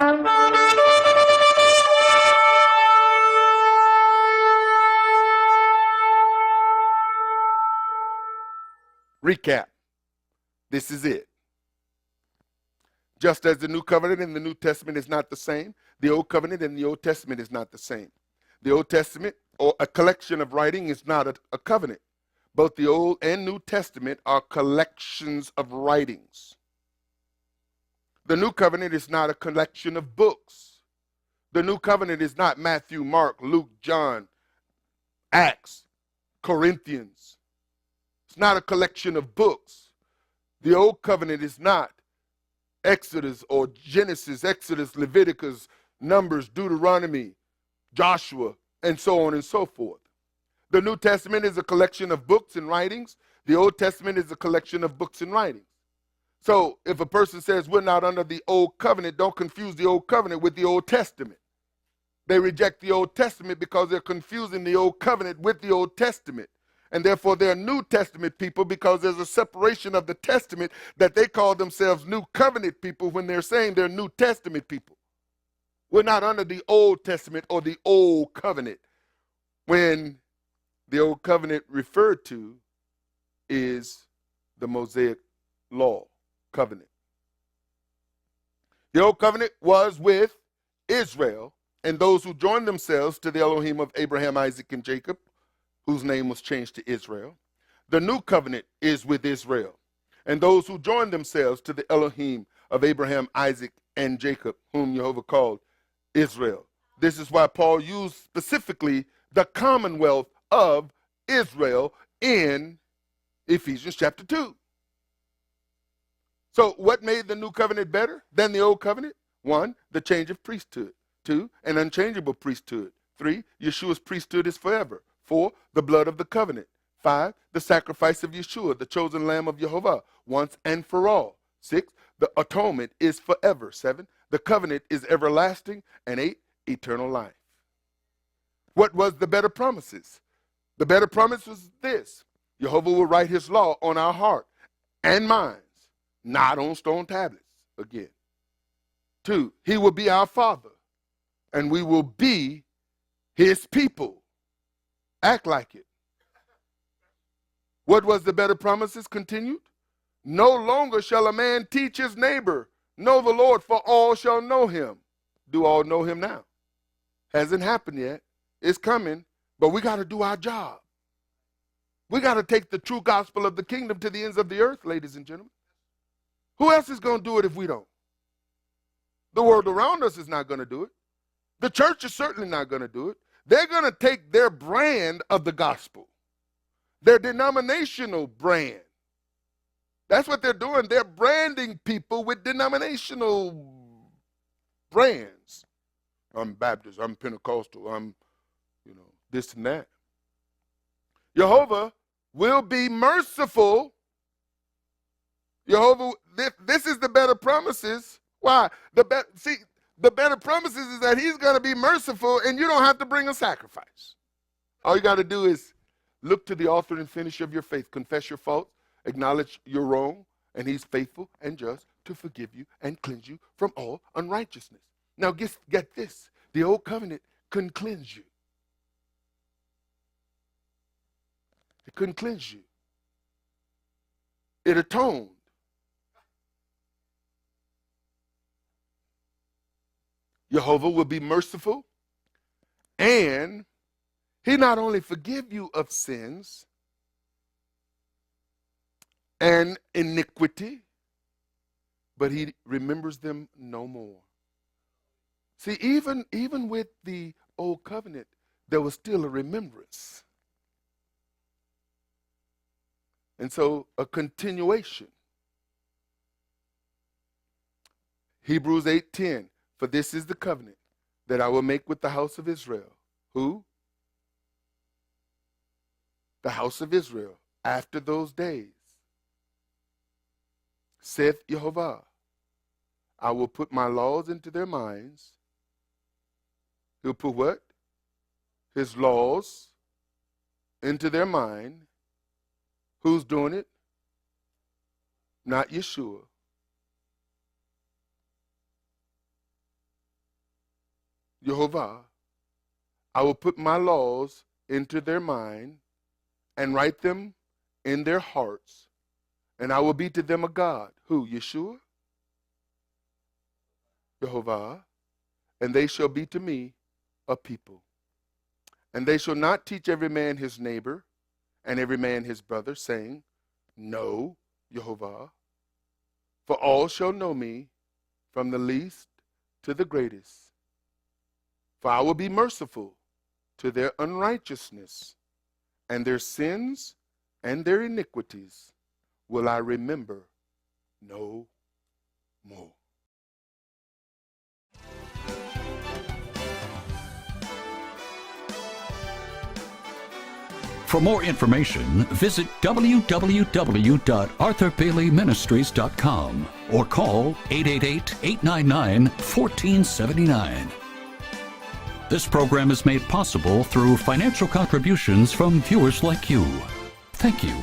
Recap. This is it. Just as the New Covenant and the New Testament is not the same, the Old Covenant and the Old Testament is not the same. The Old Testament, or a collection of writing, is not a covenant. Both the Old and New Testament are collections of writings. The New Covenant is not a collection of books. The New Covenant is not Matthew, Mark, Luke, John, Acts, Corinthians. It's not a collection of books. The Old Covenant is not Exodus or Genesis, Exodus, Leviticus, Numbers, Deuteronomy, Joshua, and so on and so forth. The New Testament is a collection of books and writings. The Old Testament is a collection of books and writings. So if a person says we're not under the Old Covenant, don't confuse the Old Covenant with the Old Testament. They reject the Old Testament because they're confusing the Old Covenant with the Old Testament. And therefore they're New Testament people because there's a separation of the Testament that they call themselves New Covenant people when they're saying they're New Testament people. We're not under the Old Testament or the Old Covenant, when the Old Covenant referred to is the Mosaic Law covenant. The Old Covenant was with Israel and those who joined themselves to the Elohim of Abraham, Isaac, and Jacob, whose name was changed to Israel. The New Covenant is with Israel and those who joined themselves to the Elohim of Abraham, Isaac, and Jacob, whom Jehovah called Israel. This is why Paul used specifically the commonwealth of Israel in Ephesians chapter 2. So what made the New Covenant better than the Old Covenant? 1, the change of priesthood. 2, an unchangeable priesthood. 3, Yeshua's priesthood is forever. 4, the blood of the covenant. 5, the sacrifice of Yeshua, the chosen Lamb of Jehovah, once and for all. 6, the atonement is forever. 7, the covenant is everlasting. And 8, eternal life. What was the better promises? The better promise was this: Jehovah will write his law on our heart and minds, not on stone tablets again. 2, he will be our Father, and we will be his people. Act like it. What was the better promises? Continued. No longer shall a man teach his neighbor, know the Lord, for all shall know him. Do all know him now? Hasn't happened yet. It's coming, but we got to do our job. We got to take the true gospel of the kingdom to the ends of the earth, ladies and gentlemen. Who else is going to do it if we don't? The world around us is not going to do it. The church is certainly not going to do it. They're going to take their brand of the gospel, their denominational brand. That's what they're doing. They're branding people with denominational brands. I'm Baptist, I'm Pentecostal, I'm, this and that. Jehovah will be merciful. Jehovah, this is the better promises. Why? The better promises is that he's going to be merciful and you don't have to bring a sacrifice. All you got to do is look to the author and finisher of your faith, confess your faults, acknowledge your wrong, and he's faithful and just to forgive you and cleanse you from all unrighteousness. Now get this. The old covenant couldn't cleanse you. It couldn't cleanse you. It atoned. Jehovah will be merciful, and he not only forgive you of sins and iniquity, but he remembers them no more. See, even with the old covenant, there was still a remembrance. And so a continuation. Hebrews 8:10, for this is the covenant that I will make with the house of Israel. Who? The house of Israel after those days. Saith Jehovah, I will put my laws into their minds. He'll put what? His laws into their mind. Who's doing it? Not Yeshua. Yehovah, I will put my laws into their mind and write them in their hearts, and I will be to them a God. Who? Yeshua? Yehovah. And they shall be to me a people. And they shall not teach every man his neighbor and every man his brother, saying, Know Yehovah. For all shall know me, from the least to the greatest. For I will be merciful to their unrighteousness, and their sins and their iniquities will I remember no more. For more information, visit www.arthurbaileyministries.com or call 888-899-1479. This program is made possible through financial contributions from viewers like you. Thank you.